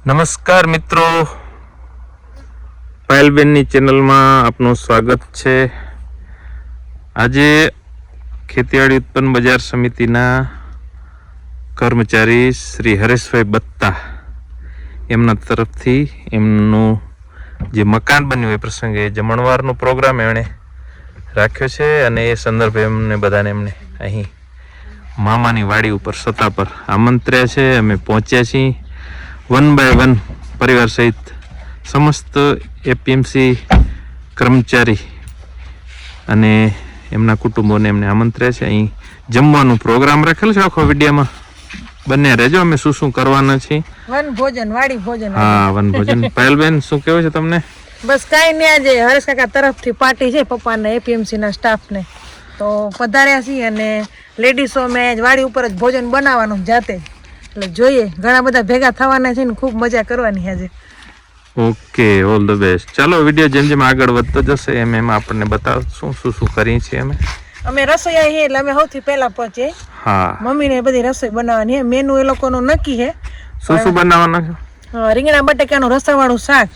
નમસ્કાર મિત્રો, પાયલબેનની ચેનલમાં આપનું સ્વાગત છે. આજે ખેતીવાડી ઉત્પન્ન બજાર સમિતિના કર્મચારી શ્રી હરેશભાઈ બત્તા એમના તરફથી એમનું જે મકાન બન્યું એ પ્રસંગે જમણવારનો પ્રોગ્રામ એમણે રાખ્યો છે અને એ સંદર્ભે એમને બધાને એમને અહીં મામાની વાડી ઉપર સત્તા પર આમંત્ર્યા છે. અમે પહોંચ્યા છીએ 1 by 1 પરિવાર સહિત સમસ્ત એપીએમસી કર્મચારી અને એમના કુટુંબોને એમને આમંત્ર્યા છે. અહીં જમવાનું પ્રોગ્રામ રાખેલો છે. આખો વિડીયોમાં બંને રહેજો. અમે શું શું કરવાના છીએ. વનભોજન, વાડી ભોજન. હા, વનભોજન. પાયલબેન શું કહેવું છે તમને? બસ કાંઈ નહીં, આજે હરેશ કાકા તરફથી પાર્ટી છે પપ્પાને એપીએમસી ના સ્ટાફને, તો પધાર્યા છીએ અને લેડીસો મેં વાડી ઉપર જ ભોજન બનાવવાનું જાતે. એટલે જોઈએ, ઘણા બધા ભેગા થવાના છે ને ખૂબ મજા કરવાની આજે. Okay, all the best. ચાલો, વિડીયો જેમ જેમ આગળ વધતો જશે એમ એમ આપણને બતાવશું શું શું કરીએ છીએ. અમે રસોઈયા છીએ એટલે અમે સૌથી પહેલા પહોંચીએ. હા, મમ્મીને બધી રસોઈ બનાવવાની છે. મેનુ એ લોકોનું નક્કી છે. શું શું બનાવવાનું છે? રીંગણા બટાકાનું રસાવાળું શાક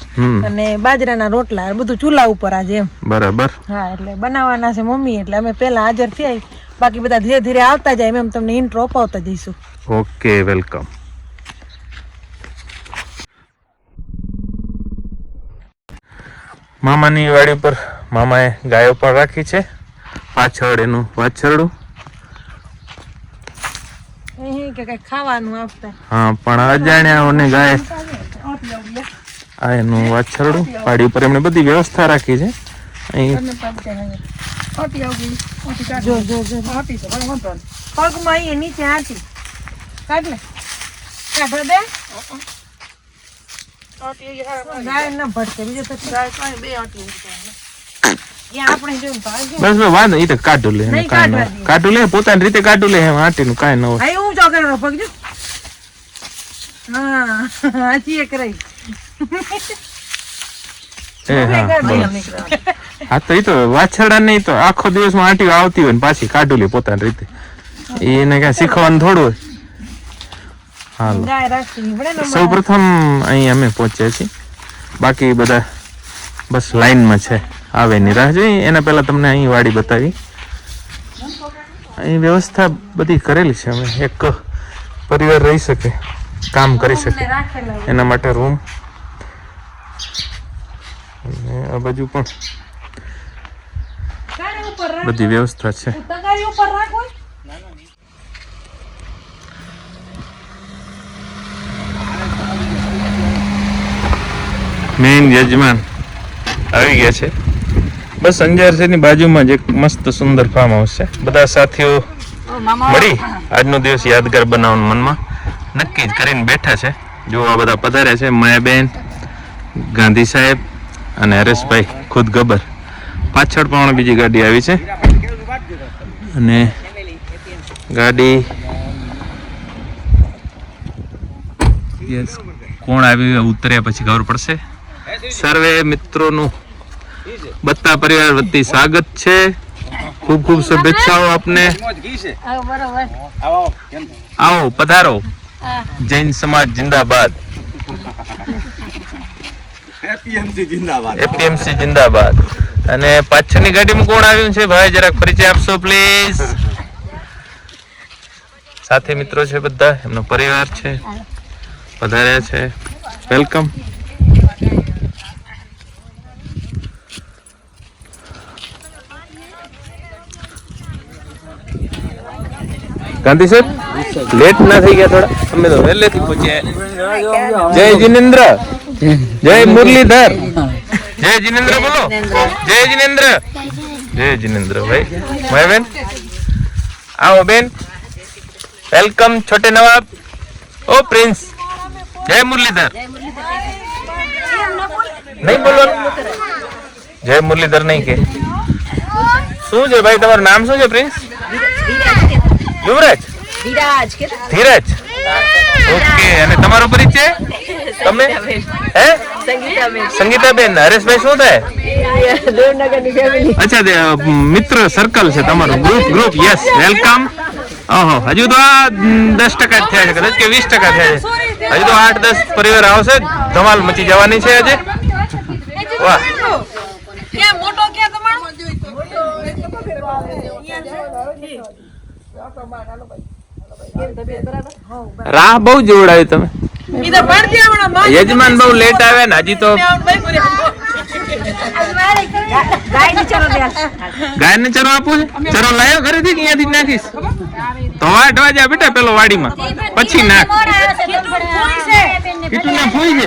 અને બાજરાના રોટલા, બધું ચૂલા ઉપર આજે એમ. બરાબર. હા, એટલે બનાવવાના છે મમ્મી, એટલે અમે પહેલા હાજર થયા. બાકી બધા ધીરે ધીરે આવતા જાય એમ તમને ઇન્ટ્રો અપાવતા જઈશું. Okay, welcome. મામાની વાડી પર મામાએ ગાયો પણ રાખી છે. પાછળ એનું વાછરડું. કે કઈ ખાવાનું આપતા. હા, પણ અજાણ્યાઓને ગાય આ એનું વાછરડું. વાડી ઉપર એમણે બધી વ્યવસ્થા રાખી છે. અહીં પગમાં અહીં નીચે હાથી કાઢ લે, કાઢો દે. ગાય ના ભટકે, બીજું તો ગાય કાંઈ બે આટી આપણે જેવું બસ વાંધો એ તો કાઢું લે, કાઢું લે, પોતાની રીતે કાઢું લે. આટીનું કાંઈ ન હોય. હું ચોકડનો પગ જો. હા, હજી એક રહી. હા, તો એ તો વાછરડા નહીં તો આખો દિવસમાં આંટી આવતી હોય ને પાછી કાઢું લે પોતાની રીતે. એને કઈ શીખવાનું થોડું હોય. હાલો, સૌ પ્રથમ અહીં અમે પહોંચ્યા છીએ. બાકી બધા બસ લાઈનમાં છે, આવે ની રાહ જોઈ. એના પહેલા તમને અહીં વાડી બતાવી. અહીં વ્યવસ્થા બધી કરેલી છે. અમે એક પરિવાર રહી શકે, કામ કરી શકે એના માટે રૂમ. અને આ બાજુ પણ બધી વ્યવસ્થા છે. મેઇન યજમાન આવી ગયા છે. બસ અંજારસરની બાજુમાં જ એક મસ્ત સુંદર ફાર્મ હાઉસ છે. બધા સાથીઓ મળી આજનો દિવસ યાદગાર બનાવવાનું મનમાં નક્કી જ કરીને બેઠા છે. જો આ બધા પધાર્યા છે, માયાબેન, ગાંધી સાહેબ અને હરેશભાઈ ખુદ ગબર. પાછળ પણ બીજી ગાડી આવી છે અને ગાડી કોણ આવી ઉતર્યા પછી ખબર પડશે. સર્વે મિત્રોનું બત્તા પરિવાર વતી સ્વાગત છે. ખૂબ ખૂબ શુભેચ્છાઓ આપને. આવો, પધારો. જૈન સમાજ જિંદાબાદ, એપીએમસી જિંદાબાદ. અને પાછળની ગાડીમાં કોણ આવ્યું છે ભાઈ, જરાક પરિચય આપશો પ્લીઝ. સાથે મિત્રો છે, બધા એમનો પરિવાર છે, પધાર્યા છે. વેલકમ. ગાંધી સાહેબ લેટ ના થઈ ગયા થોડા? અમે તો વહેલેથી પહોંચ્યા. જય જિનેન્દ્ર, જય મુરલીધર, જય જિનેન્દ્ર બોલો. જય જિનેન્દ્ર, જય જિનેન્દ્ર. ભાઈ માય બેન આવો બેન. વેલકમ છોટે નવાબ. ઓ પ્રિન્સ, જય મુરલીધર. નહીં બોલવાનું, જય મુરલીધર નહીં કે શું છે ભાઈ? તમારું નામ શું છે પ્રિન્સ? યુવરાજ, ધીરજ. ઓકે, અને તમારો પરિચય? તમે હે? સંગીતાબેન. હરેશભાઈ શું થાય? અચ્છા, મિત્ર સર્કલ છે તમારું, ગ્રુપ. Yes, welcome. ઓહો, હજુ તો 10% થયા છે કદાચ કે 20% થયા છે. હજી તો 8-10 પરિવાર આવશે. ધમાલ મચી જવાની છે આજે. વાહ, ક્યાં મોટો ક્યાં તમારો રાહ બહુ જોવડાવી તમે. ઇધર પડતી હમણાં માં યજમાન બહુ લેટ આવ્યા ને હજી તો ગાયને ચરો આપું છે. ચરો લાયો ઘરેથી કે અહીંયાથી જ નાખીશ? તો 8 વાગ્યા બેટા પેલો વાડીમાં પછી નાખ. કીટુના ફૂઈ છે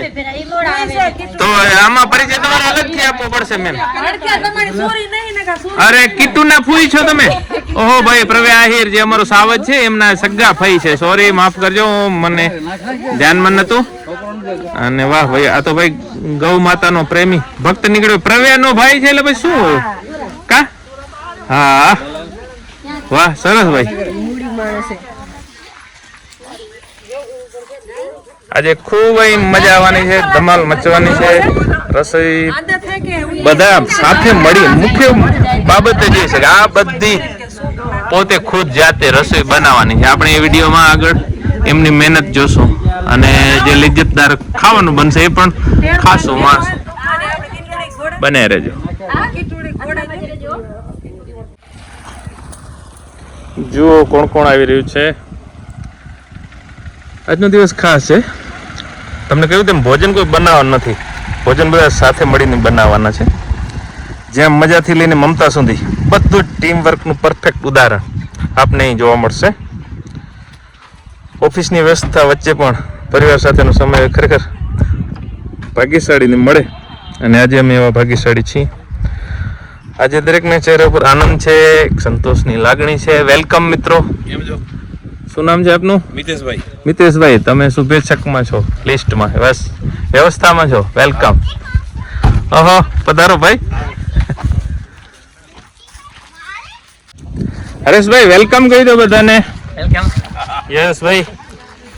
તો આમાં પરિચય તમારે અલગથી આપવો પડશે મેમ. તમારી સોરી નહીં ને કા સોરી અરે કીટુના ફૂઈ છો તમે? ઓહો ભાઈ, પ્રવે આહિર જે અમારો સાવજ છે એમના સગા ફઈ છે. સોરી, માફ કરજો, મને ધ્યાનમાં નતું. અને વાહ ભાઈ, આ તો ભાઈ ગૌ માતાનો પ્રેમી ભક્ત નીકળ્યો. પ્રવ્યાનો ભાઈ છે એટલે ભાઈ શું હોય કા? હા વાહ, સરસ ભાઈ. આજે ખૂબ મજા આવવાની છે, ધમાલ મચવાની છે. રસોઈ બધા સાથે મળી. મુખ્ય બાબત જે છે કે આ બધી પોતે ખુદ જાતે રસોઈ બનાવવાની છે. આપણે એ વિડીયોમાં આગળ એમની મહેનત જોશું અને જે લિજ્જતદાર ખાવાનું બનશે એ પણ ખાશું માણસ. બને રહેજો. જુઓ કોણ કોણ આવી રહ્યું છે. આજનો દિવસ ખાસ છે. તમને કહ્યું તેમ ભોજન કોઈ બનાવવાનું નથી. ભોજન બધા સાથે મળીને બનાવવાના છે. જેમ મજાથી લઈને મમતા સુધી બધું ટીમ વર્કનું પરફેક્ટ ઉદાહરણ આપને અહીં જોવા મળશે. ઓફિસની વ્યવસ્થા વચ્ચે પણ પરિવાર સાથેનો સમય ખરેખર ભાગ્યશાળીને મળે અને આજે અમે એવા ભાગ્યશાળી છીએ. આજે દરેકના ચહેરા ઉપર આનંદ છે, સંતોષની લાગણી છે. વેલકમ મિત્રો. શું નામ છે આપનું? મિતેશભાઈ. મિતેશભાઈ, તમે શુભેચ્છકમાં છો, લિસ્ટમાં બસ વ્યવસ્થામાં છો. વેલકમ. ઓહો, પધારો ભાઈ. હરેશભાઈ વેલકમ કહી દો બધાને. વેલકમ. યસ ભાઈ,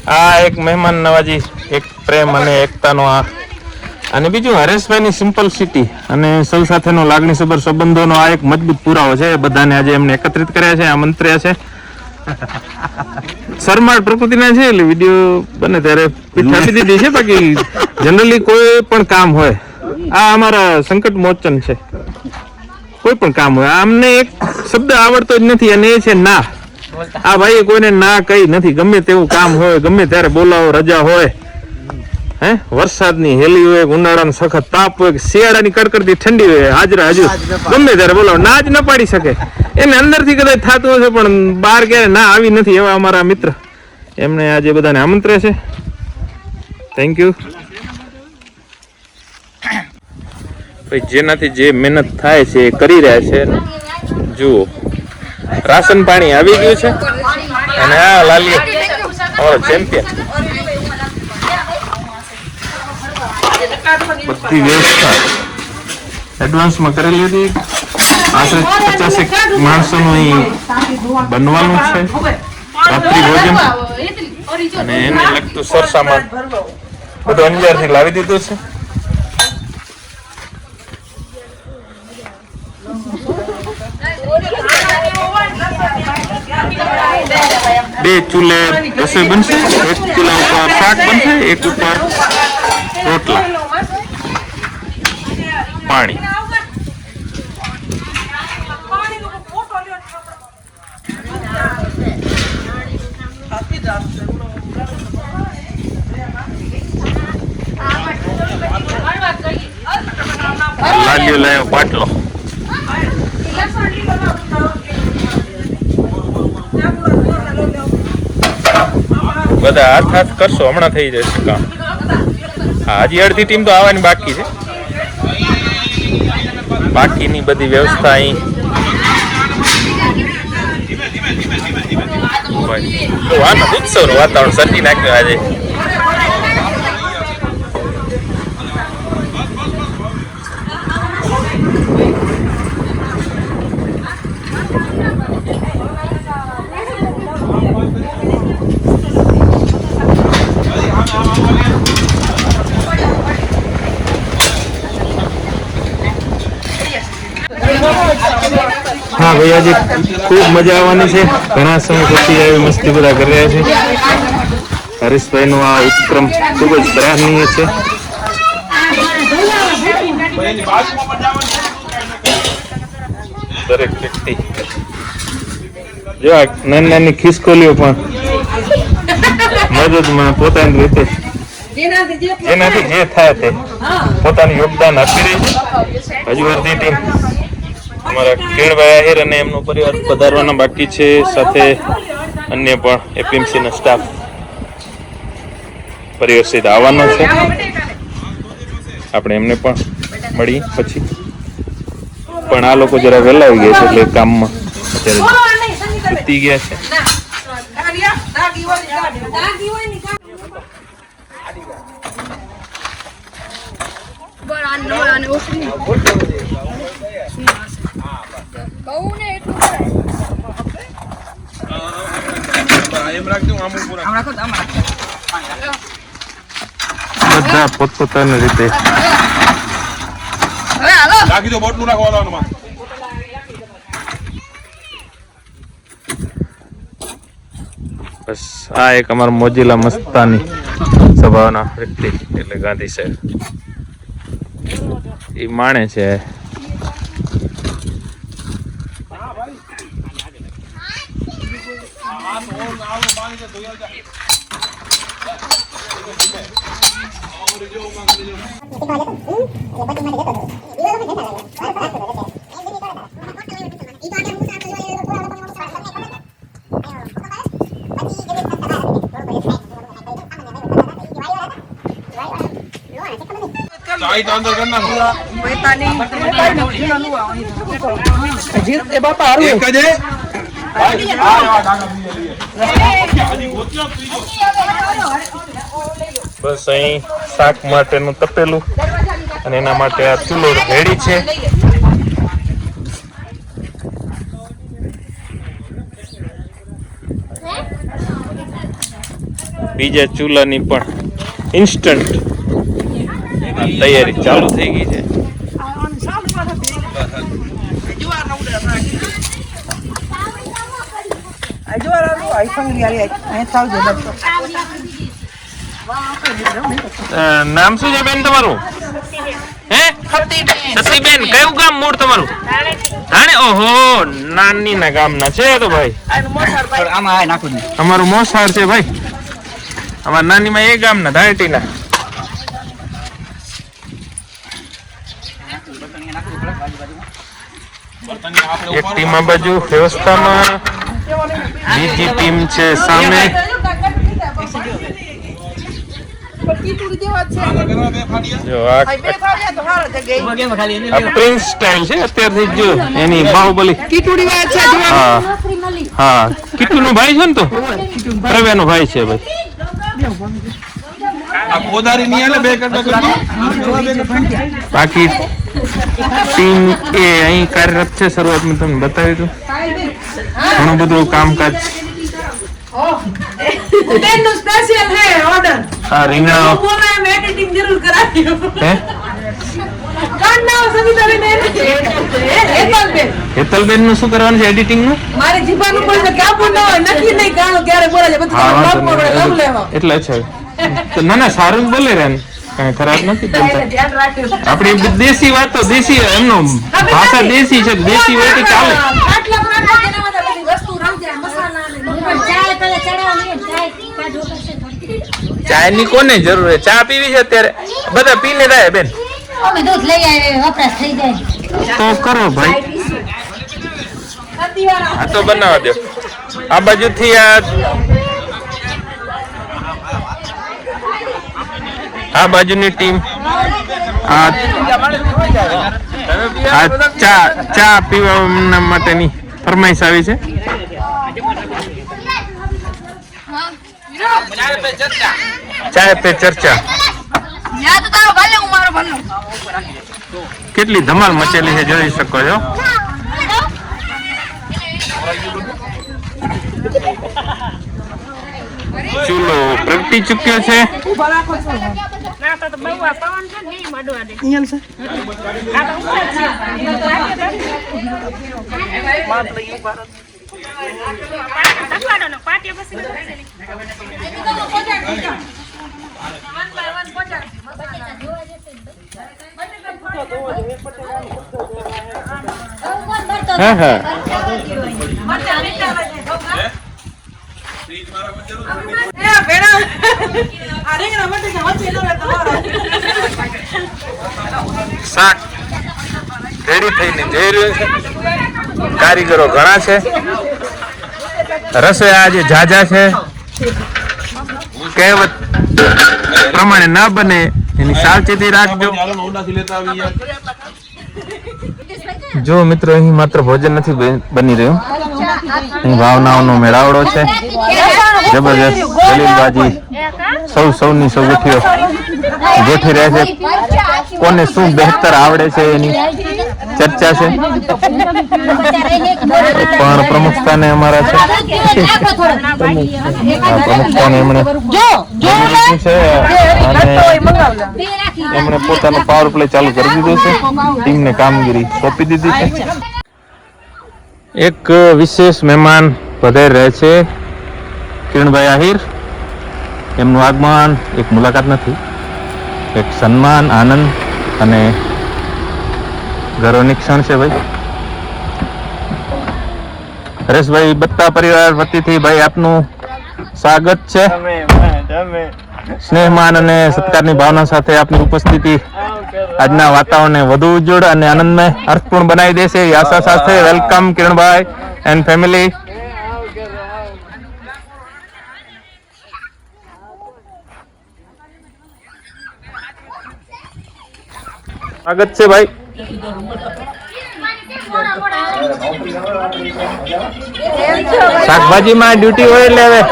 આ એક મહેમાન નવાજી, એક પ્રેમ અને એકતાનો આ, અને બીજું હરેશભાઈની સિમ્પલ સિટી અને સૌ સાથેનો લાગણીસભર સંબંધોનો આ એક મજબૂત પુરાવો છે. બધાને આજે એમને એકત્રિત કર્યા છે, આમંત્ર્યા છે. શરમાળ પ્રકૃતિના છે એટલે વિડીયો બને ત્યારે પીઠ આપી દીધી છે. બાકી જનરલી કોઈ પણ કામ હોય, આ અમારા સંકટ મોચન છે. કોઈ પણ કામ હોય, આમને એક શબ્દ આવડતો જ નથી અને એ છે ના. આ ભાઈ કોઈને ના કઈ નથી. ગમે તેવું કામ હોય, ગમે ત્યારે બોલાવો, રજા હોય, હે વરસાદની હેલી હોય, ઉનાળાનો સખત તાપ હોય, શિયાળાની કડકડતી ઠંડી હોય, હાજરા હાજર ગમે ત્યારે બોલાવો, ના જ ન પાડી શકે. એને અંદરથી કદાચ થતું હશે પણ બહાર ક્યારે ના આવી નથી. એવા અમારા મિત્ર એમને આજે બધાને આમંત્રે છે. Thank you. ભાઈ જેનાથી જે મહેનત થાય છે એ કરી રહ્યા છે. જુઓ રાશન પાણી આવી ગયું છે અને આ લાલી અમારો ચેમ્પિયન. બધી વ્યવસ્થા એડવાન્સમાં કરેલી હતી. આશરે 50 માણસોનું અહીં બનવાનું છે રાત્રિ ભોજન અને એને લગતું સરસામાન બધું અંજારથી લાવી દીધું છે. બે ચૂલે રસોઈ બનશે. એક ચૂલા ઉપર શાક બનશે, એક ઉપર રોટલા, પાણી. લાલ્યો લાયો પાટલો. બધા હાથ કરશો હમણાં થઈ જશે કામ. હા, હજી અડધી ટીમ તો આવવાની બાકી છે. બાકીની બધી વ્યવસ્થા અહીં ઉત્સવનું વાતાવરણ સર્જી નાખ્યું આજે. હા ભાઈ, આજે ખૂબ મજા આવવાની છે. ઘણા સમય પછી આવી મસ્તી બધા કરી રહ્યા છે. હરેશભાઈનો આ ઉપક્રમ ખૂબ જ સરાહનીય છે. દરેક વ્યક્તિ જો આ નાની નાની ખિસકોલીઓ પણ મદદમાં પોતાની રીતે જેનાથી જે થાય તે પોતાનું યોગદાન આપી રહી છે. હજુ અડધી ટીમ અમારા કિરણભાઈ આહિર અને એમનો પરિવાર પધારવાના બાકી છે, સાથે અન્ય પણ એપીએમસીનો સ્ટાફ પરિવર્તિત આવવાનો છે. આપણે એમને પણ મળી પછી, પણ આ લોકો જરા વહેલા આવી ગયા છે એટલે કામમાં અત્યારે ઉતી ગયા છે. બધા પોતપોતાની રીતે બસ આ એક અમારા મોજીલા મસ્તાની સ્વભાવના વ્યક્તિ એટલે ગાંધી સાહેબ એ માણે છે. બસ અહીં શાક માટેનું તપેલું અને એના માટે આ ચૂલો રેડી છે. બીજા ચૂલાની પણ ઇન્સ્ટન્ટ તૈયારી ચાલુ થઈ ગઈ છે. નામ શું છે બેન તમારું? હે સતીબેન, કયું ગામ મૂળ તમારું? ધાણે. ઓહો, નાની ના ગામ ના છે તો ભાઈ. અમારું મોસાળ છે ભાઈ. અમારા નાની માં એ ગામ ના ધાણેટી ના. એક ટીમ આ બાજુ વ્યવસ્થામાં, બીજી ટીમ છે સામે. જો આ પ્રિન્સ સ્ટાઇલ છે અત્યારથી જો એની બાહુબલી. હા હા, કીટુ નો ભાઈ છે ને, તો પ્રવ્યા નો ભાઈ છે ભાઈ. બાકી ટીમ એ અહીં કાર્યરત છે. શરૂઆતમાં તમને બતાવ્યું હતું ઘણું બધું કામકાજ. હા, રીંગણા. હેતલબેન નું શું કરવાનું છે? એડિટિંગ નું. એટલે અચ્છા, ના ના, સારું બોલે રે, કઈ ખરાબ નથી બોલતા. આપડી દેશી વાતો, દેશી એમનો ભાષા દેશી છે, દેશી હોય તો ચાલે. ચાય ની કોને જરૂર છે? ચા પીવી છે અત્યારે? બધા પીને થાય બેન. તો કરો ભાઈ, આ તો બનાવવા દો. આ બાજુ થી આ બાજુની ટીમ આ ચા પીવા માટેની ફરમાઈશ આવી છે. ચાય પે ચર્ચા. કેટલી ધમાલ મચેલી છે જોઈ શકો છો. ચૂલો પ્રગટી ચુક્યો છે. હા હા શાક રેડી થઈને જઈ રહ્યું છે. કારીગરો ઘણા છે, રસોઈ આજે ઝાઝા છે. કહેવત પ્રમાણે ના બને એની સાવચેતી રાખજો. જો મિત્રો, અહીં માત્ર ભોજન નથી બની રહ્યું, અહીં ભાવનાઓનો મેળાવડો છે. જબરજસ્ત દલીલબાજી, સૌની સૌગઠીઓ ગોઠવી રહ્યા છે. કોને શું બહેતર આવડે છે એની ચર્ચા છે. પણ પ્રમુખ અમારા છે, પ્રમુખ એમણે છે અને એમણે પોતાનો પાવર પ્લે ચાલુ કરી દીધો છે. ટીમને કામગીરી સોંપી દીધી છે. એક વિશેષ મહેમાન પધારી રહે છે, કિરણભાઈ આહિર. એમનું આગમન એક મુલાકાત નથી, એક સન્માન, આનંદ અને ગૌરવની ક્ષણ છે. ભાઈ હરેશભાઈ બત્તા પરિવાર વતીથી ભાઈ આપનું સ્વાગત છે. સ્નેહમાન અને સત્કારની ભાવના સાથે આપની ઉપસ્થિતિ આજના વાતાવરણને વધુ ઉજ્જવળ અને આનંદમય, અર્થપૂર્ણ બનાવી દેશે એવી આશા સાથે વેલકમ કિરણભાઈ એન્ડ ફેમિલી. સ્વાગત છે ભાઈ. શાકભાજીમાં ડ્યુટી હોય એટલે હવે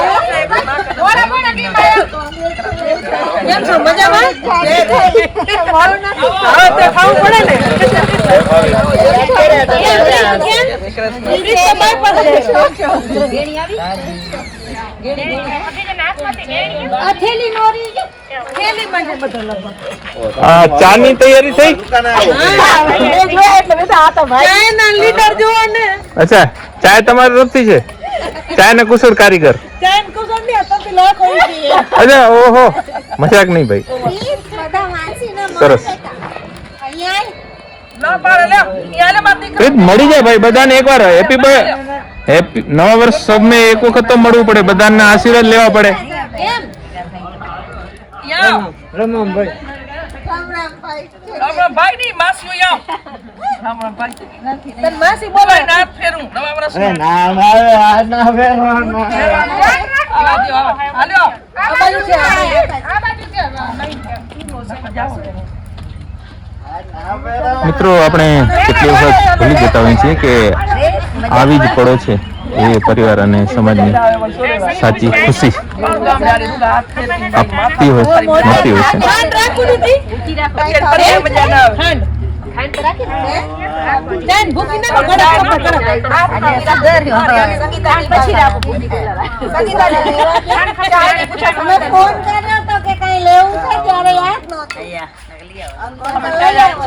ચાની તૈયારી થઈ? અચ્છા, ચાય તમારી તરફથી છે? ચાય ને કુશળ કારીગર? અચ્છા, ઓહો, મજાક નહીં ભાઈ, સરસ. મળી જાય ભાઈ બધાને એકવાર. હેપી નવા વર્ષ સૌને એક વખત તો મળવું પડે, બધાના આશીર્વાદ લેવા પડે. મિત્રો, આપણે કેટલી વખત ભૂલી જતા હોઈએ છીએ કે આવી જ પડો છે એ પરિવાર અને સમાજની સાચી ખુશી આપતી હોય, મળતી હોય છે.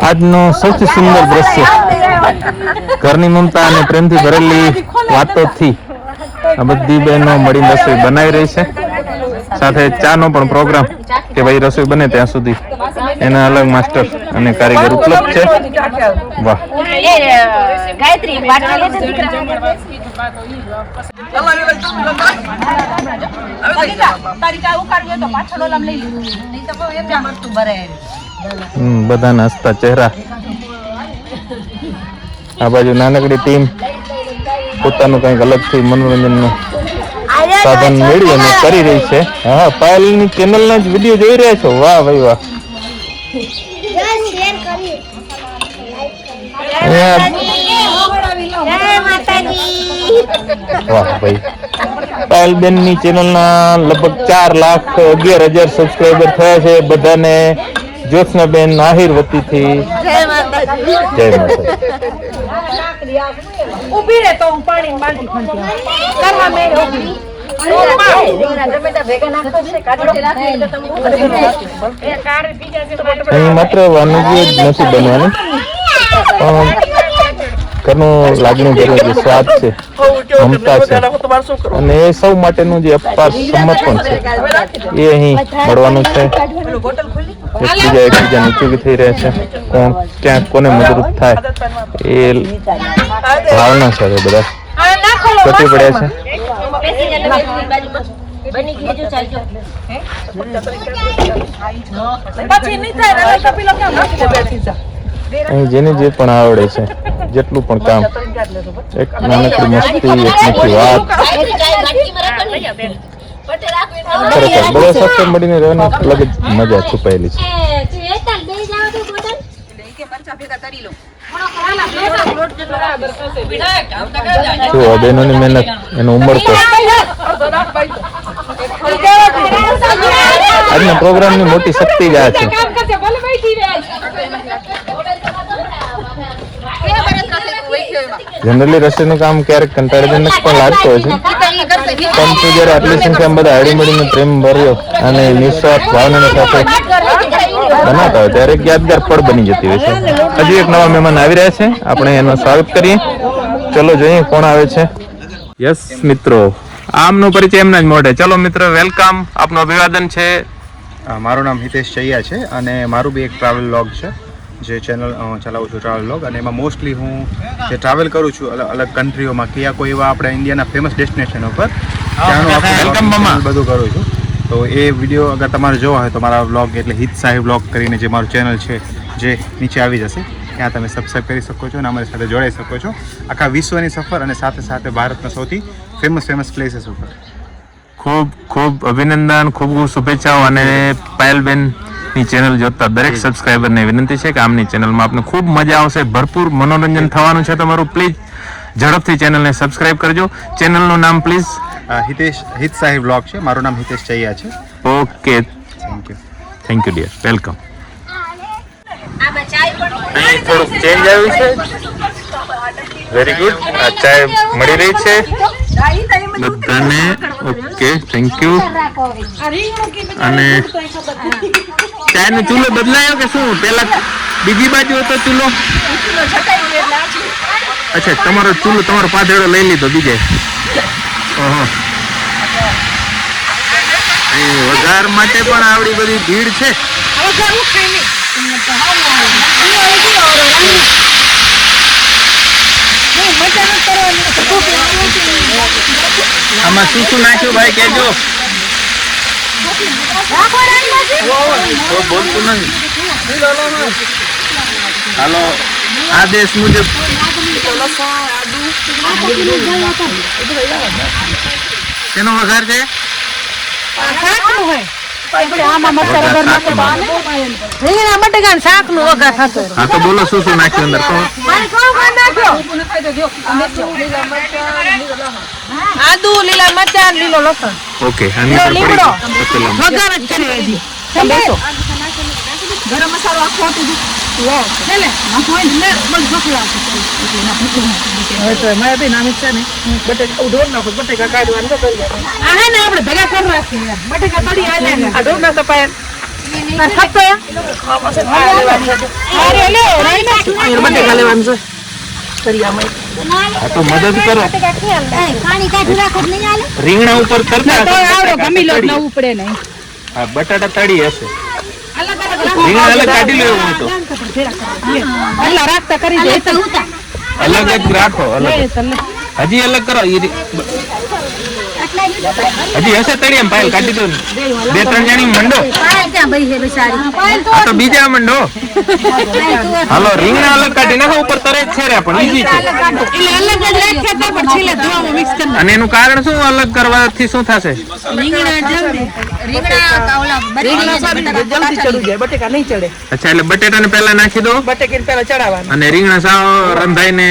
આજનો સૌથી સુંદર દ્રશ્ય ઘરની મમતા અને પ્રેમથી ભરેલી વાતોથી આ બધી બહેનો મળીને રસોઈ બનાવી રહી છે. સાથે ચાનો પણ પ્રોગ્રામ કે ભાઈ રસોઈ બને ત્યાં સુધી એના અલગ માસ્ટર અને કારીગર ઉપલબ્ધ છે. વાહ, બધાના હસતા ચહેરા. આ બાજુ નાનકડી ટીમ પોતાનું કંઈક અલગથી મનોરંજનનું સાધન મેળવી અને કરી રહી છે. હા, પાયલની ચેનલના જ વિડીયો જોઈ રહ્યા છો? વાહ ભાઈ વાહ. વાહ ભાઈ, પાયલબેન ની ચેનલના લગભગ 4,11,000 સબસ્ક્રાઈબર થયા છે. બધાને જ્યોત્સનાબેન આહિર વતીથી જય માતાજી. જય માતાજી. ઉભી રહે તો હું પાણી બાંધી કરવા મેં ઉભી. અહીં માત્ર વાનગીઓ જ નથી બનવાની, ઘરનું લાગણી ભર્યો જે સ્વાદ છે, મમતા છે અને એ સૌ માટેનું જે અપાર સમર્પણ છે એ અહીં મળવાનું છે. એકબીજાને ઉપયોગી થઈ રહ્યા છે. કોણ ક્યાંક કોને મદદરૂપ થાય એ ભાવના સાથે બધા પ્રતિ પડ્યા છે. અહીં જેને જે પણ આવડે છે, જેટલું પણ કામ, એક નાનકડી મસ્તી, એક મીઠી વાત, ખરેખર બધા સાથે મળીને રહેવાની અલગ જ મજા છુપાયેલી છે. જો બહેનોની મહેનત, એનું ઉમળકો આજના પ્રોગ્રામની મોટી શક્તિ જ આ છે. જનરલી રસોઈનું કામ ક્યારેક કંટાળાજનક પણ લાગતું હોય છે, પરંતુ જયારે આટલી સંખ્યામાં બધા હળી મળીને પ્રેમ ભર્યો અને નિસ્વાર્થ ભાવના સાથે બનાવતા હોય ત્યારે એક યાદગાર પળ બની જતી હોય છે. હજી એક નવા મહેમાન આવી રહ્યા છે, આપણે એનું સ્વાગત કરીએ. ચલો જોઈએ કોણ આવે છે. યસ મિત્રો, આમનો પરિચય એમના જ મોઢે. ચલો મિત્રો, વેલકમ, આપનું અભિવાદન છે. મારું નામ હિતેશ ચૈયા છે અને મારું બી એક ટ્રાવેલ વ્લોગ છે, જે ચેનલ ચલાવું છું ટ્રાવેલ વ્લોગ. અને એમાં મોસ્ટલી હું જે ટ્રાવેલ કરું છું અલગ અલગ કન્ટ્રીઓમાં, કે કોઈ એવા આપણે ઇન્ડિયાના ફેમસ ડેસ્ટિનેશન ઉપર ત્યાંનું બધું કરું છું. તો એ વિડીયો અગર તમારે જોવા હોય તો મારા વ્લોગ એટલે હિત સાહેબ વ્લોગ કરીને જે મારું ચેનલ છે જે નીચે આવી જશે, ત્યાં તમે સબસ્ક્રાઈબ કરી શકો છો અને અમારી સાથે જોડાઈ શકો છો આખા વિશ્વની સફર અને સાથે સાથે ભારતના સૌથી ફેમસ પ્લેસીસ ઉપર. ખૂબ ખૂબ અભિનંદન, ખૂબ ખૂબ શુભેચ્છાઓ. અને પાયલબેનની ચેનલ જોતા દરેક સબસ્ક્રાઈબરને વિનંતી છે કે આમની ચેનલમાં આપને ખૂબ મજા આવશે, ભરપૂર મનોરંજન થવાનું છે તમારું. પ્લીઝ ઝડપથી ચેનલને સબસ્ક્રાઈબ કરજો. ચેનલનું નામ પ્લીઝ હિત સાહેબ વ્લોગ છે. મારું નામ હિતેશ ચૈયા છે. Okay, thank you dear, welcome. અહીં થોડુંક ચેન્જ આવ્યું છે. Very good. આ ચાય મળી રહી છે બધાને. Okay, thank you. અને ચાયનો ચૂલો બદલાયો કે શું? પેલા બીજી બાજુ હતો ચૂલો? અચ્છા, તમારો ચૂલો, તમારો પાથેડો લઈ લીધો બીજે. ઓહો, વઘાર માટે પણ આવડી બધી ભીડ છે. આમાં શું શું નાખ્યું ભાઈ કહેજો. બોલતું નથી. હાલો, આદેશ મુજબ. શેનો વઘાર છે? હા તો બોલો શું શું નાખ્યું અંદર? આદુ, લીલા મરચાં, લીલો લસણ. ઓકે, ગરમ મસાલો આખો તો મદદ કરો. રીંગણા ઉપર બટાટા તળી હશે. રીંગણા અલગ કાઢી લો. એવું તો અલગ જ રાખો. હજી અલગ કરો. હજી હશે તળી એમ પાયલ કાઢી દો. 2-3 જણી મંડો. તો બીજા મંડો. હાલો, રીંગણા અલગ કાઢી નાખો. ઉપર તરે છે રે પણ ઈઝી છે. અને એનું કારણ શું? અલગ કરવાથી શું થશે? અચ્છા, એટલે બટેટાને પહેલા નાખી દો. અને રીંગણા સાવ રંધાઈને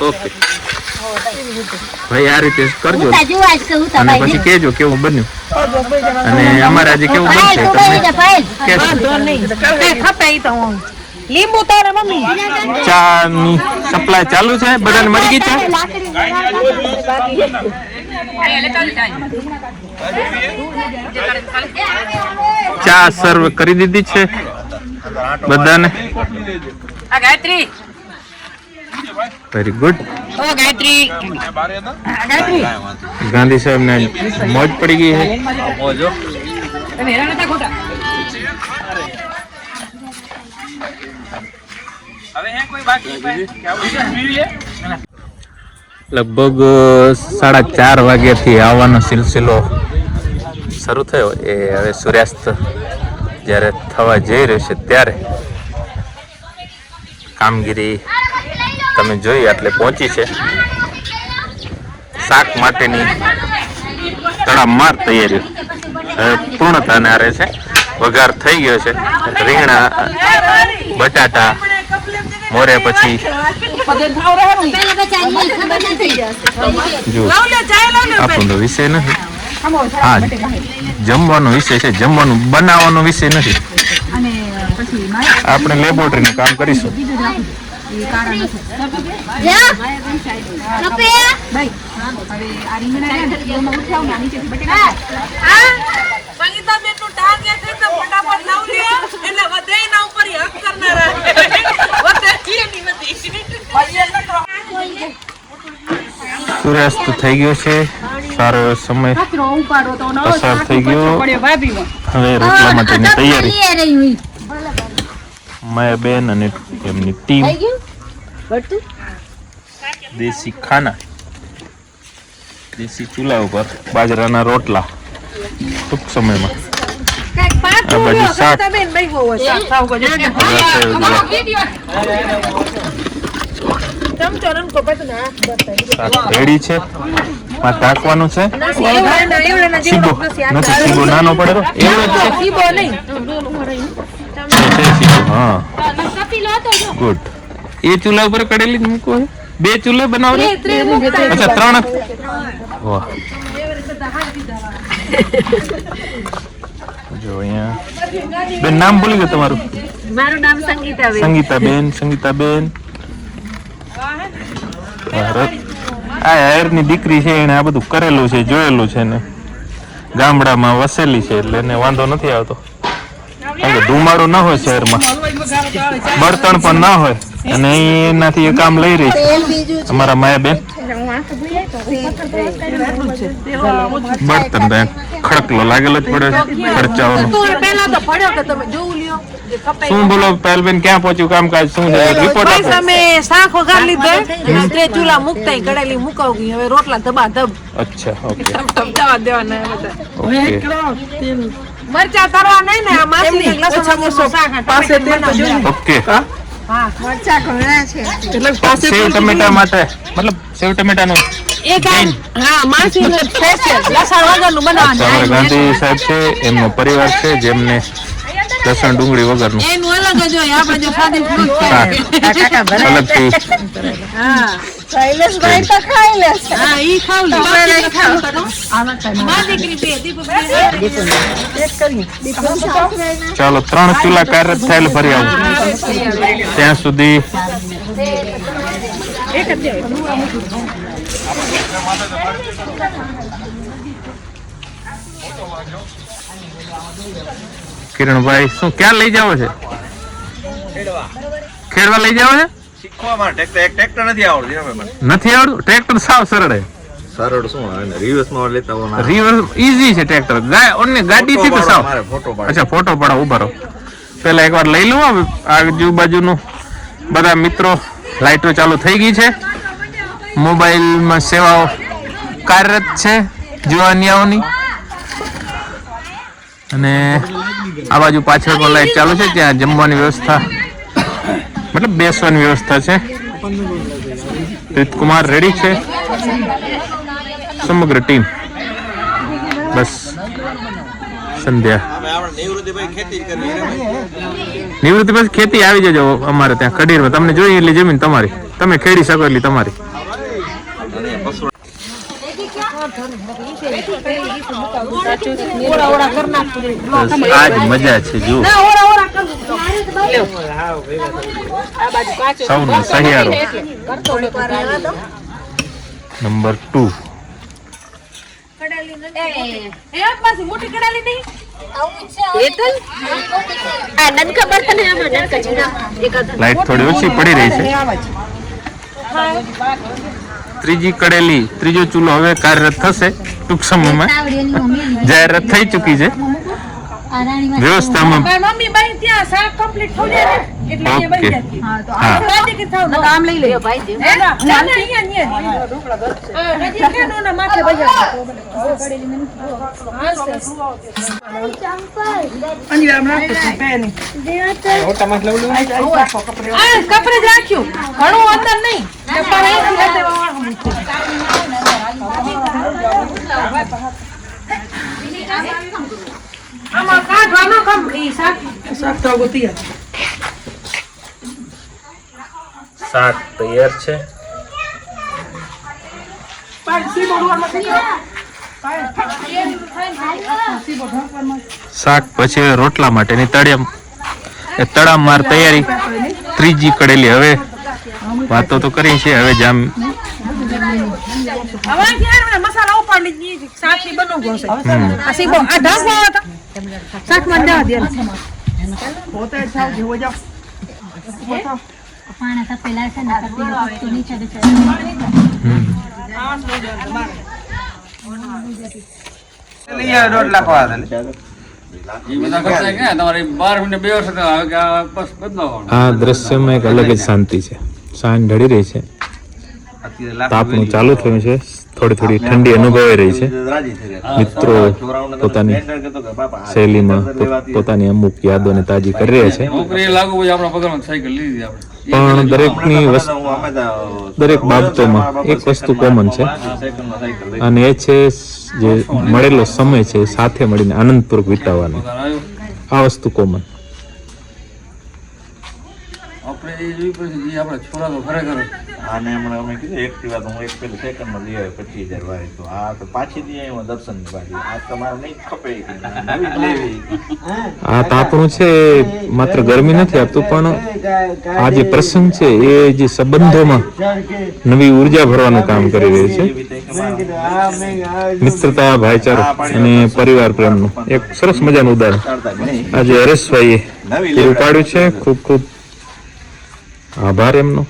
ઓકે ભાઈ, આ રીતે કરજો અને પછી કેજો કેવું બન્યું. અને અમારે આજે કેવું બનશે લીંબુ તારા મમ્મી. ચાની સપ્લાય ચાલુ છે, બધાને મળી ગઈ છે. ચા સર્વ કરી દીધી છે બધાને. Very good. ઓ ગાયત્રી ગાયત્રી ગાંધી સાહેબ ને મોજ પડી ગઈ છે. તમે હેરાન હતા ખોટા લગભગ 4:30 વાગ્યાથી આવવાનો સિલસિલો શરૂ થયો. એ હવે સૂર્યાસ્ત જ્યારે થવા જઈ રહ્યો છે ત્યારે કામગીરી તમે જોઈ એટલે પહોંચી છે. શાક માટેની તડામાર તૈયારી હવે પૂર્ણ થનારે છે. વઘાર થઈ ગયો છે. રીંગણા, બટાટા, મોરે પછી જો આપણો તો વિષય નથી. હા, જમવાનો વિષય છે. જમવાનું બનાવવાનો વિષય નથી. આપણે લેબોરેટરીનું કામ કરીશું. સંગીતાબેનનું ટાર્ગેટ છે તો ફટાફટ લાવ લે એટલે વધે ના ઉપર હક કરનારા વધે ની વધી સૂર્યાસ્ત થઈ ગયો છે. સારો એવો સમય પસાર થઈ ગયો. હવે રોટલા માટેની તૈયારી. માયાબેન અને એમની ટીમ. દેશી ખાના, દેશી ચૂલા ઉપર બાજરાના રોટલા ટૂંક સમયમાં. આ બાજુ શાક રેડી છે. આ ટાંકવાનું છે. સીબો નથી, સીબો નાનો પડે તો એવડો જ છે. હા, ગુડ. એ ચૂલા ઉપર કડેલી જ મૂકો. 2 ચૂલે બનાવો. અચ્છા, 3. વાહ, જો અહીંયા બેન નામ ભૂલી ગયો તમારું? મારું નામ સંગીતાબેન. સંગીતાબેન. સંગીતાબેન આ હેરની દીકરી છે. એને આ બધું કરેલું છે, જોયેલું છે ને ગામડામાં વસેલી છે એટલે એને વાંધો નથી આવતો. કારણ કે ધુમાડો ના હોય શહેરમાં, બળતણ પણ ના હોય અને એનાથી એ કામ લઈ રહી છે અમારા માયાબેન. બળતણ તો ખડકલો લાગેલો જ પડે ખર્ચાવાનો. શું બોલો પહેલબેન, ક્યાં પહોંચ્યું કામકાજ? શું છે રિપોર્ટ આપો. અમે શાક વઘાર લીધો, તે ચૂલા મુકતા કડેલી મુકાવ ગઈ. હવે રોટલા ધબા ધબ. અચ્છા, ઓકે ધબધબા દેવાના બધા. ઓકે. મરચા તરવા નહીં ને આ માસી લસણ શાક પાસે ઓકે. હા, મરચા ઘણા છે એટલે પાસે સેવ ટમેટા માટે મતલબ સેવ ટમેટાનું એક હા માસી સ્પેશિયલ લસણ વગરનું બનાવવાનું. અમારા ગાંધી સાહેબ છે, એમનો પરિવાર છે જેમને લસણ ડુંગળી વગરનું એનું અલગ જ હોય. આપણે જો સાદી ફ્રૂટ શાક અલગથી. હા શૈલેષભાઈ તો ખાઈ લેશે. હા ઈ ખાવ લે. મારી દીકરી એક કરી ચાલો 3 ચૂલા કાર્યરત થયેલ ફરી આવું ત્યાં સુધી. એક જ કિરણભાઈ શું ક્યાં લઈ જાવ છે? ખેડવા લઈ જાવ છે? શીખવામાં ટ્રેક્ટર નથી આવડતું. નથી આવડતું? ટ્રેક્ટર સાવ સરળ છે. સરળ શું રિવર્સમાં લેતા હોય રિવર્સ ઈઝી છે ટ્રેક્ટર. ગાડીથી તો સાવ. ફોટો અચ્છા, ફોટો પાડો. ઉભા રહો, પેલા એકવાર લઈ લઉં. આજુબાજુનું બધા મિત્રો, લાઇટો ચાલુ થઈ ગઈ છે. મોબાઈલમાં સેવાઓ કાર્યરત છે જુવાનિયાઓની. અને આ બાજુ પાછળ પણ લાઇટ ચાલુ છે. ત્યાં જમવાની વ્યવસ્થા મતલબ બેસવાની વ્યવસ્થા છે. પ્રીતકુમાર રેડી છે, સમગ્ર ટીમ. બસ સંધ્યા નિવૃત્તિ પછી ખેતી આવી જજો અમારે ત્યાં ખડીરમાં. તમને જોઈએ એટલી જમીન તમારી, તમે ખેડી શકો એટલી તમારી. આ જ મજા છે. જુઓ સૌનો સહિયારો. નંબર 2 લાઈટ થોડી ઓછી પડી રહી છે. ત્રીજી કડેલી ત્રીજો ચૂલો હવે કાર્યરત થશે ટૂંક સમયમાં. જાહેરાત થઈ ચૂકી છે વ્યવસ્થામાં. મમ્મી બાઈ ત્યાં શાક કમ્પ્લીટ થઈ જાય ને એટલે અહીંયા બની જાય. હા બાજી કે થાવ આમ લઈ લે ભાઈ ના ના અહીંયા નજી કેનો ના માથે બજાર અંજી આમ રાખો પેની કપડે જ રાખ્યું ઘણું અંદર નહીં આમાં કાઢવાનો કમ ઈ શાક તો ગોતી શાક તૈયાર છે. શાક પછી રોટલા માટેની તળામાર તૈયારી. ત્રીજી કડેલી હવે વાતો તો કરી છે, હવે જામ હવે ક્યારે મસાલા ઉપાડી દીધી શાક ની બનાવવું હશે. આ સીબો આ ઢાંકવા હતા શાક માં દા દે હોતે જાવ જેવો જાવ પાણા તપેલા છે ને તો નીચે બેસે આ દ્રશ્યમાં એક અલગ જ શાંતિ છે. સાંજ ઢળી રહી છે, તાપનું ચાલુ થયું છે, થોડી થોડી ઠંડી અનુભવાઈ રહી છે. મિત્રો પોતાની શૈલીમાં પોતાની અમુક યાદોને તાજી કરી રહ્યા છે. પણ દરેક બાબતોમાં એક વસ્તુ કોમન છે, અને એ છે જે મળેલો સમય છે સાથે મળીને આનંદપૂર્વક વિતાવવાનો. આ વસ્તુ કોમન. આને હમણાં અમે કીધું એક્ટિવા તો હું એક પેલું સેકન્ડમાં લઈ આવ્યો 25,000 વાળી, તો આ તો પાછી દઈ આવ્યો દર્શનની પાછી. આ તમારે નહીં ખપે કે નવી જ લેવી. આ તાપણું છે માત્ર ગરમી નથી આપતું, પણ આ જે પ્રસંગ છે એ જે સંબંધોમાં નવી ઉર્જા ભરવાનું કામ કરી રહ્યું છે. મિત્રતા, ભાઈચારો અને પરિવાર પ્રેમનું એક સરસ મજાનું ઉદાહરણ આજે હરેશભાઈએ પૂરું પાડ્યું છે. ખૂબ ખૂબ આભાર એમનો.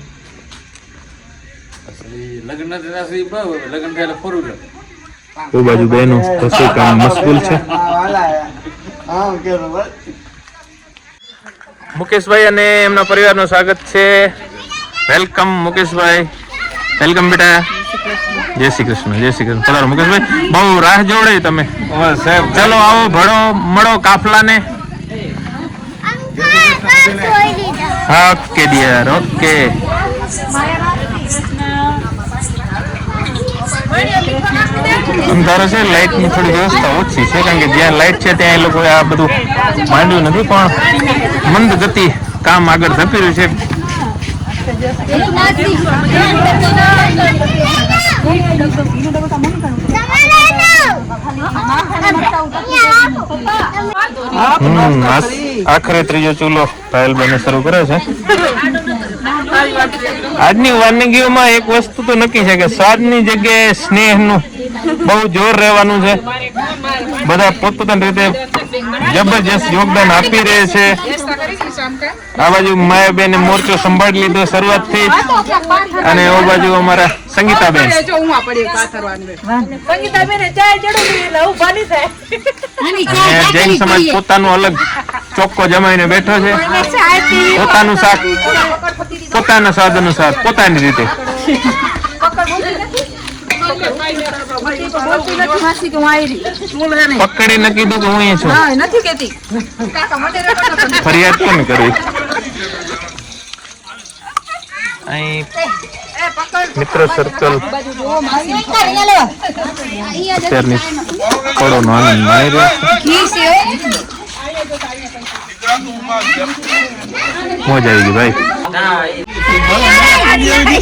એ બાજુ બહેનો રસોઈ કામ મશગુલ છે. મુકેશભાઈ અને એમના પરિવારનું સ્વાગત છે. વેલકમ મુકેશભાઈ, વેલકમ બેટા. જય શ્રી કૃષ્ણ, જય શ્રી કૃષ્ણ. પધારો મુકેશભાઈ, બહુ રાહ જોડે તમે. ચલો આવો, ભળો મળો કાફલાને. Okay dear, okay. અંધારો છે, લાઇટની થોડી વ્યવસ્થા ઓછી છે, કારણ કે જ્યાં લાઇટ છે ત્યાં એ લોકોએ આ બધું માંડ્યું નથી, પણ મંદ ગતિ કામ આગળ ધપી રહ્યું છે. આખરે ત્રીજો ચૂલો પાયલબેન શરૂ કર્યો છે. આજની વાનગીઓમાં એક વસ્તુ તો નક્કી છે કે સ્વાદની જગ્યાએ સ્નેહનું બહુ જોર રહેવાનું છે. બધા પોતપોતાની રીતે જબરજસ્ત યોગદાન આપી રહે છે. આ બાજુ માયાબેને મોરચો સંભાળી લીધો શરૂઆતથી, અને એ બાજુ અમારા સંગીતાબેન. જૈન સમાજ પોતાનું અલગ ચોખ્ખો જમાઈને બેઠો છે. પોતાનું શાક પોતાના સ્વાદ અનુસાર પોતાની રીતે. પકડીને કીધું કે હું અહીં છું, ફરિયાદ કોને કરવી. અહીં મિત્ર સર્કલ અત્યારની ફળોનો આનંદ માણી રહ્યો છે. મોજ આવી ગઈ ભાઈ.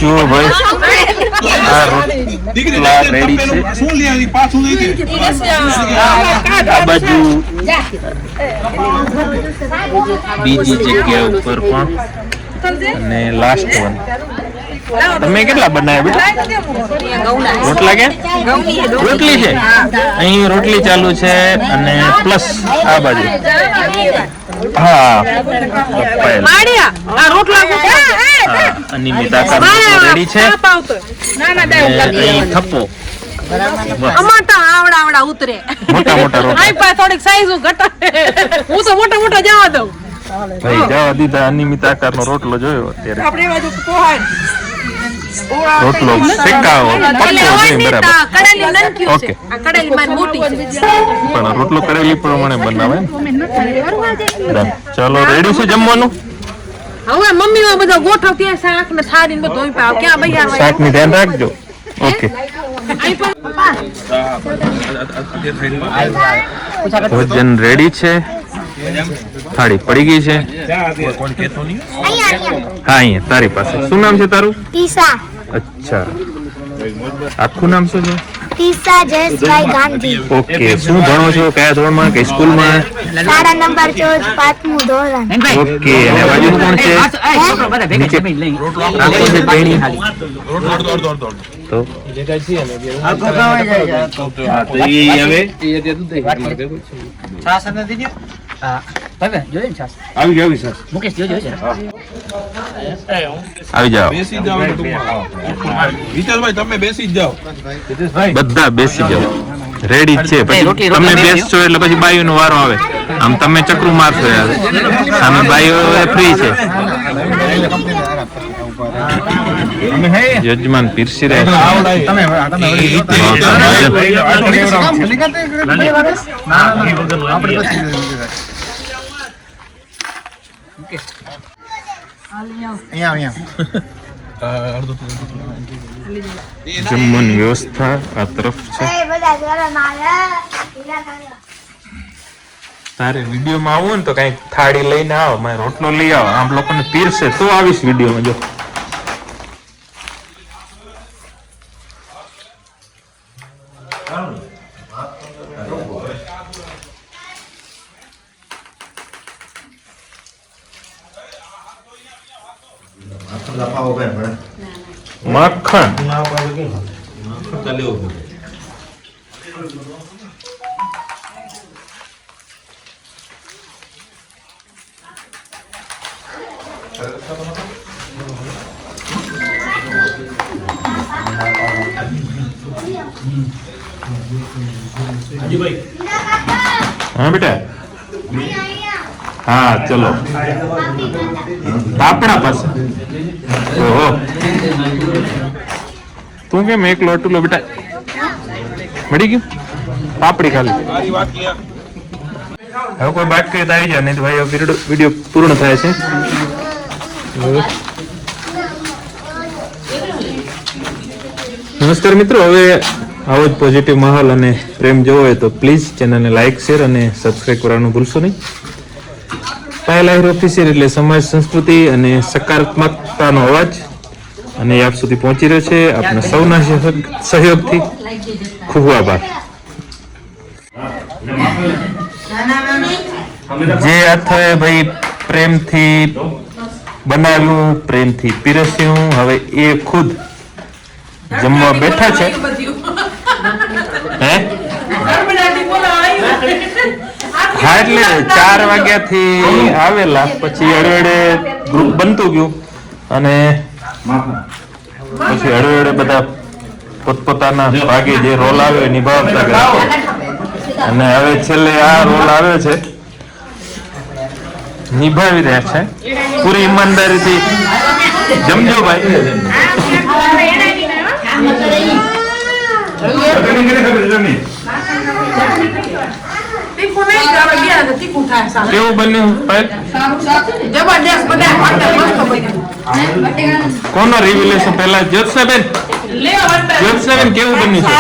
જુઓ ભાઈ, આ રોટલા રેડી છે. આ બાજુ બીજી જગ્યા ઉપર પણ, અને લાસ્ટ વન તમે કેટલા બનાવ્યા બેટા? રોટલા કે રોટલી છે? અહીં રોટલી ચાલુ છે અને પ્લસ આ બાજુ હા અનિમિતા રેડી છે. અહીં થપ્પો આવડા ઉતરે મોટા મોટા રોટલા થોડીક સાઈઝ ઘટાડે. હું તો મોટા મોટા જવા દઉં. ભાઈ જવા દીધા. અનિયમિત આકારનો રોટલો જોયો અત્યારે. આપણી બાજુ પોહાય રોટલો શેકાવો પતલો છે બરાબર. ઓકે પણ રોટલો કરેલી પ્રમાણે બનાવે ને. ચાલો રેડી છે જમવાનું? હવે મમ્મી માં બધો ગોઠવતી શાક ને થાળી ને બધું પાવ ક્યાં બૈયાર શાક ની ધ્યાન રાખજો. ઓકે ભોજન રેડી છે. થાળી પડી ગઈ છે. હા અહીંયા તારી પાસે. શું નામ છે તારું? તીસા અચ્છા આખું નામ શું છે? તીસા જયેશભાઈ ગાંધી. ઓકે શું ભણો છો? કયા ધોરણમાં કે સ્કૂલમાં? શાળા નંબર 14 પાંચમું ધોરણ. ઓકે અને બાજુ કોણ છે? નીચે આખો છે બેણી તો આવી જાઓ. વિશાલભાઈ તમે બેસી જ જાઓ. બધા બેસી જાઓ. રેડી છે. પછી તમે બેસશો એટલે પછી બાયુ નો વારો આવે. આમ તમે ચક્રું મારશો યાર. સામે બાયુ ફ્રી છે. યજમાન પીરસી રહ્યા જમવાની વ્યવસ્થા આ તરફ છે. તારે વિડીયોમાં આવું ને તો કઈક થાળી લઈને આવો. મારે રોટલો લઈ આવો. આમ લોકોને પીરસે તો આવીશ વિડીયોમાં. જો માખણ હા બેટા હા ચલો આપણા પાસે. ઓહો તું કેમ એકલો અટુલો બેટા? મળી ગયું પાપડી ખાલી. હવે કોઈ બાકી કરી આવી જાય નહીં તો ભાઈ વિડીયો પૂર્ણ થાય છે. નમસ્કાર મિત્રો, હવે આવો જ પોઝિટિવ માહોલ અને પ્રેમ જોવો હોય તો પ્લીઝ ચેનલને લાઇક શેર અને સબસ્ક્રાઈબ કરવાનું ભૂલશો નહીં. પાયલ આહિર ઓફિસિયલ એટલે સમાજ સંસ્કૃતિ અને સકારાત્મકતાનો અવાજ અને આપ સુધી પહોંચી રહ્યો છે. આપણા સૌના સહયોગથી ખૂબ આભાર. જે અથે ભાઈ પ્રેમથી બનાવ્યું, પ્રેમથી પીરસ્યું, હવે એ ખુદ જમવા બેઠા છે. હે હા એટલે 4 વાગ્યાથી આવેલા, પછી અડવેડે ગ્રુપ બનતું ગયું અને પછી અડવેડે બધા પોતપોતાના ભાગે જે રોલ આવ્યો એ નિભાવતા ગયા અને હવે છેલ્લે આ રોલ આવ્યો છે નિભાવી રહ્યા છે પૂરી ઈમાનદારીથી. જમજો ભાઈ. કેવું બન્યું? કોનો રિવ્યુલેશન પહેલા? જ્યોત્સનાબેન, જ્યોત્સનાબેન કેવું બન્યું છે?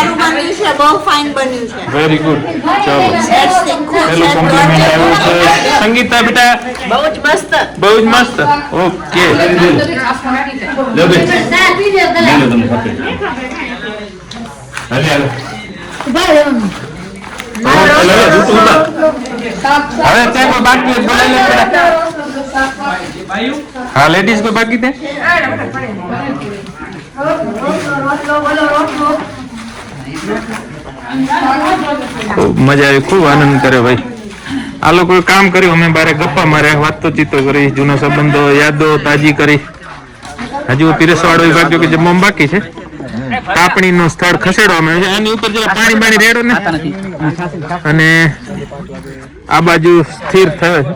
બહુ ફાઇન બન્યું છે. Very good. ચાલો પેલું કોમ્પ્લિમેન્ટ આવ્યું છે. સંગીતા બેટા બહુ જ મસ્ત. ઓકે હવે ત્યાં કોઈ બાકી બોલાવી લે. હા લેડીઝ કોઈ બાકી છે? ખૂબ મજા આવી, ખૂબ આનંદ કર્યો ભાઈ. આ લોકોએ કામ કર્યું, અમે બારે ગપ્પા માર્યા, વાતચીતો કરી, જૂના સંબંધો યાદો તાજી કરી. હજુ પીરસવાળો વિભાગ જો કે જમવામાં બાકી છે. કાપણીનું સ્થળ ખસેડવામાં આવે છે. આની ઉપર જો પાણી રેડો ને અને આ બાજુ સ્થિર થયો છે.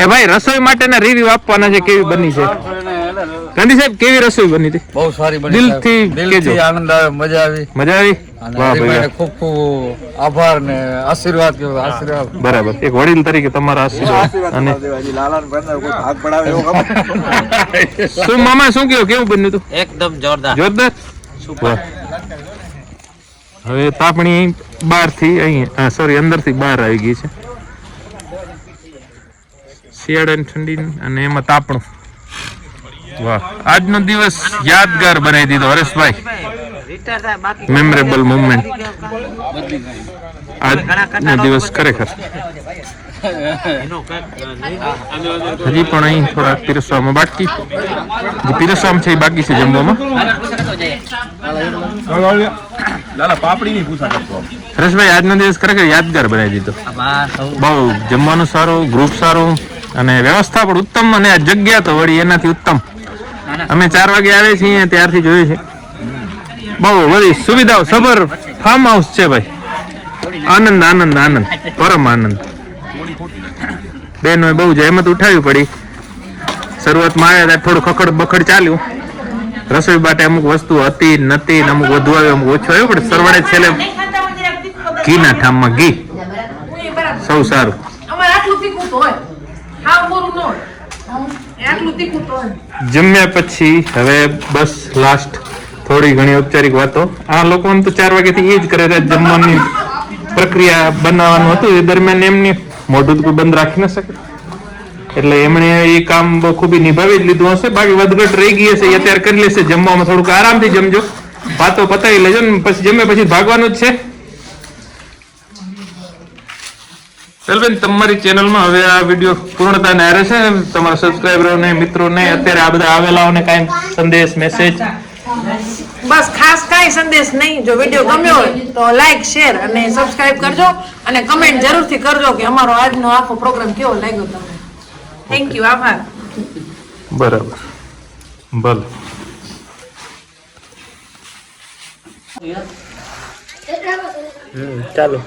એ ભાઈ રસોઈ માટેના રિવ્યુ આપવાના છે, કેવી બની છે ગાંધી સાહેબ? કેવી રસોઈ બની હતી? બહુ સારી બની. દિલથી આનંદ આવે, મજા આવી. મજા આવી? વાહ ભાઈ, ખૂબ ખૂબ આભાર ને આશીર્વાદ કેવો આશીર્વાદ. બરાબર. એક વડીલ તરીકે તમારા આશીર્વાદ. અને શું મામા શું કહ્યું, કેવું બન્યું હતું? એકદમ જોરદાર. જોરદાર. વાહ. હવે તાપણી બહારથી અહીં સોરી અંદરથી બહાર આવી ગઈ છે. શિયાળાની ઠંડી અને એમાં તાપણું. વાહ, આજનો દિવસ યાદગાર બનાવી દીધો હરેશભાઈ. મેમરેબલ મુવમેન્ટ આજનો દિવસ ખરેખર. હજી પણ અહીં થોડા પીરસવામાં બાકી, જે પીરસવામાં છે એ બાકી છે જમવામાં. હરેશભાઈ આજનો દિવસ ખરેખર યાદગાર બનાવી દીધો. બહુ જમવાનું સારું, ગ્રુપ સારું અને વ્યવસ્થા પણ ઉત્તમ. અને આ જગ્યા તો વળી એનાથી ઉત્તમ. અમે 4 વાગે આવે છીએ ત્યારથી જોયું છે. બહુ બધી સુવિધાઓ સભર ફાર્મ હાઉસ છે ભાઈ. આનંદ આનંદ આનંદ, પરમ આનંદ. બેનોએ બહુ જહેમત ઉઠાવવી પડી. શરૂઆતમાં આવ્યા ત્યારે થોડું ખખડ બખડ ચાલ્યું. રસોઈ માટે અમુક વસ્તુ હતી નથી, અમુક વધુ આવ્યું, અમુક ઓછું આવ્યું, પણ સરવાળે છેલ્લે ઘીના ઠામમાં ઘી. સૌ સારું. જમ્યા પછી હવે બસ લાસ્ટ થોડી ઘણી ઔપચારિક વાતો. આ લોકોને તો 4 વાગ્યાથી એ જ કરે. જમવાની પ્રક્રિયા બનાવવાનું હતું એ દરમિયાન એમની મોઢું કોઈ બંધ રાખી ન શકે, એટલે એમણે એ કામ બહુ ખૂબી નિભાવી જ લીધું હશે. બાકી વધઘટ રહી ગઈ હશે એ અત્યારે કરી લેશે. જમવામાં થોડુંક આરામથી જમજો, વાતો પતાવી લેજો ને પછી જમે પછી ભાગવાનું જ છે. બેન, તમારી ચેનલમાં હવે આ વિડીયો પૂર્ણતાને આરે છે. તમારા સબસ્ક્રાઈબરોને, મિત્રોને, અત્યારે આ બધા આવેલાઓને કાંઈ સંદેશ, મેસેજ? બસ ખાસ કાંઈ સંદેશ નહીં. જો વિડીયો ગમ્યો હોય તો લાઈક, શેર અને સબસ્ક્રાઇબ કરજો અને કમેન્ટ જરૂરથી કરજો કે અમારો આજનો આખો પ્રોગ્રામ કેવો લાગ્યો તમને. થેન્ક યુ, આભાર. બરાબર, ભલે. ચાલો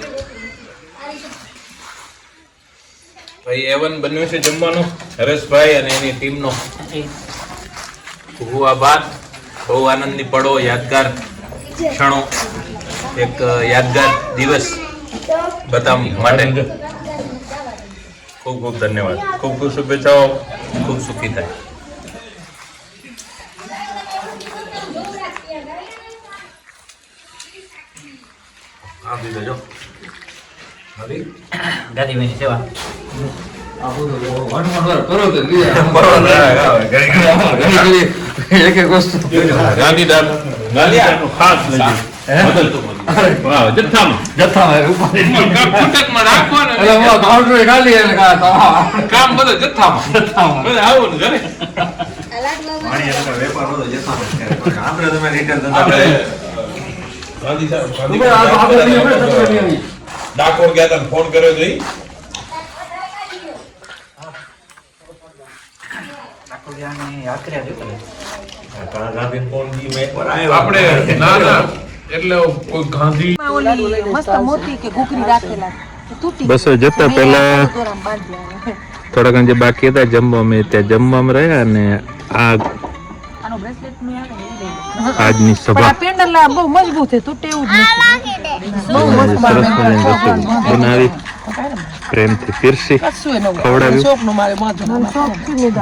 ભાઈ, એવન બન્યું છે જમવાનું હરેશભાઈ અને એની ટીમનો. ખૂબ આભાર. બહુ આનંદની પળો, યાદગાર ક્ષણો, એક યાદગાર દિવસ બધા માટે ખૂબ ખૂબ ધન્યવાદ. ખૂબ ખૂબ શુભેચ્છાઓ. ખૂબ સુખી થાય. આપી દેજો. દાદીભાઈની સેવા. એક એક વસ્તુ ગાંધીદાર ખાસ કામ બધું જથ્થામાં આવું ને ઘરે. ડાકોર ગયા હતા, ફોન કર્યો જોઈ. આપણે ના ના એટલે કોઈ ગાંધી મસ્ત મોતી કે ઘૂઘરી રાખેલા તૂટી. બસ જતા પહેલા થોડાક જે બાકી હતા જમવા, અમે ત્યાં જમવામાં રહ્યા અને આ આજની સભા પેન્ડલ બહુ મજબૂત છે, તૂટે એવું જ નથી. બહુ મસ્ત સરસ મજાની રસોઈ બનાવી, પ્રેમથી પીરસી ખવડાવ્યું.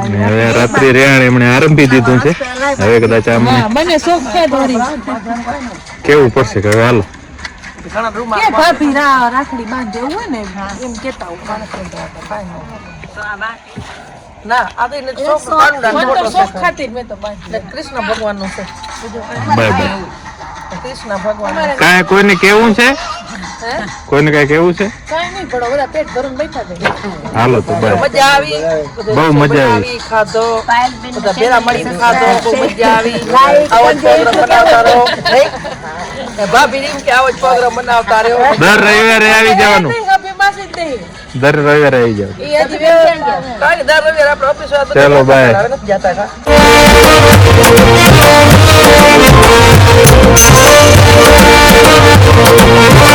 અને હવે રાત્રિ રેહાણ એમણે આરંભી દીધું છે. હવે કદાચ આમને કેવું પડશે કે હવે હાલો ભાભી રાખડી બાંધે એવું હોય ને એમ કેતા ના આ શોખ ખાતી મેં તો કૃષ્ણ ભગવાન નું છે. Bye bye. કૃષ્ણ ભગવાન કાંઈ કોઈને કેવું છે કોઈને કઈ કેવું છે? કાંઈ નહીં, પણ બધા પેટ ભરીને બેઠા હતા. હાલો તો બાય. મજા આવી, બહુ મજા આવી. ખાધો, બધા ભેળા મળીને ખાધો, બહુ મજા આવી. આવો જ પ્રોગ્રામ બનાવતા રહો. ભાભી એમ કે આવો જ પ્રોગ્રામ બનાવતા રહ્યો. દર રવિવારે આવી જવાનું. ભાભી માસી જ નહીં. દર રવિવારે આવી જાવ. ઈ હજી કાંઈ દર રવિવારે આપણે ઓફિસ વાળા ચાલો, બાય. હવે નથી જતા કા. Thank you.